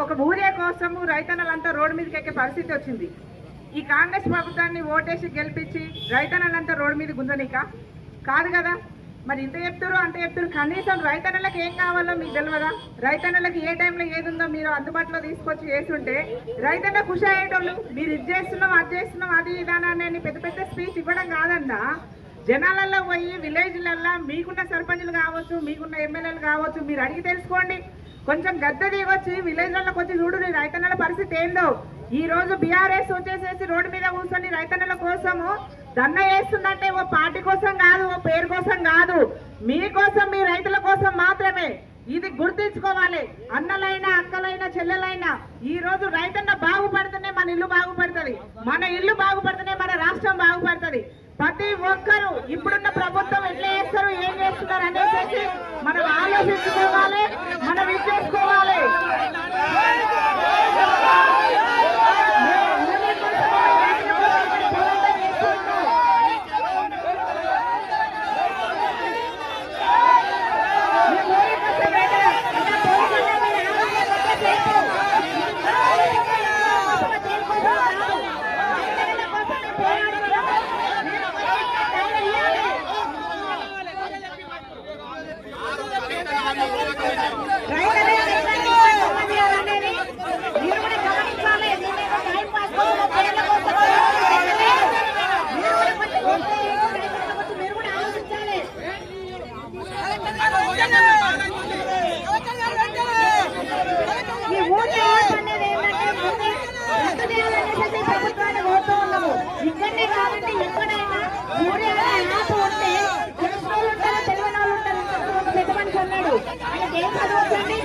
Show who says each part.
Speaker 1: ఒక ఊరే కోసము రైతన్నలంతా రోడ్డు మీదకి ఎక్కే పరిస్థితి వచ్చింది. ఈ కాంగ్రెస్ ప్రభుత్వాన్ని ఓటేసి గెలిపించి రైతన్నలంతా రోడ్డు మీద గుంజనిక కాదు కదా. మరి ఇంత చెప్తారు అంత చెప్తారు, కనీసం రైతన్నలకు ఏం కావాలో మీకు తెలియదా? రైతన్నలకు ఏ టైంలో ఏది ఉందో మీరు అందుబాటులో తీసుకొచ్చి చేస్తుంటే రైతన్న ఖుషి అయ్యేటోళ్ళు. మీరు ఇది చేస్తున్నాం అది చేస్తున్నాం అది ఇదానని పెద్ద పెద్ద స్పీచ్ ఇవ్వడం కాదన్నా, జనాలలో పోయి విలేజ్లల్లో మీకున్న సర్పంచులు కావచ్చు, మీకున్న ఎమ్మెల్యేలు కావచ్చు, మీరు అడిగి తెలుసుకోండి. కొంచెం గద్ద దిగొచ్చి విలేజ్లలోకి వచ్చి చూడు రైతన్నల పరిస్థితి ఏందో. ఈ రోజు బీఆర్ఎస్ వచ్చేసేసి రోడ్డు మీద కూర్చొని రైతన్నల కోసము దండ వేస్తుందంటే ఓ పార్టీ కోసం కాదు, ఓ పేరు కోసం కాదు, మీకోసం, మీ రైతుల కోసం మాత్రమే. ఇది గుర్తించుకోవాలి. అన్నలైనా అక్కలైనా చెల్లెలైనా ఈ రోజు రైతన్న బాగుపడితేనే మన ఇల్లు బాగుపడుతుంది, మన ఇల్లు బాగుపడితేనే మన రాష్ట్రం బాగుపడుతుంది. ప్రతి ఒక్కరు ఇప్పుడున్న ప్రభుత్వం ఎట్లా చేస్తారు, ఏం చేస్తున్నారు అనేసి మనం ఆలోచించుకోవాలి, మనం ఇచ్చేసుకోవాలి. ఇక్కడనే కాదండి, ఎక్కడైనా యాప్ ఉంటే తెలిసిన వాళ్ళు ఉంటారు, తెలియని వాళ్ళు ఉంటారు. పెద్ద మనిషి అన్నాడు, ఆయన ఏం చదవచ్చండి.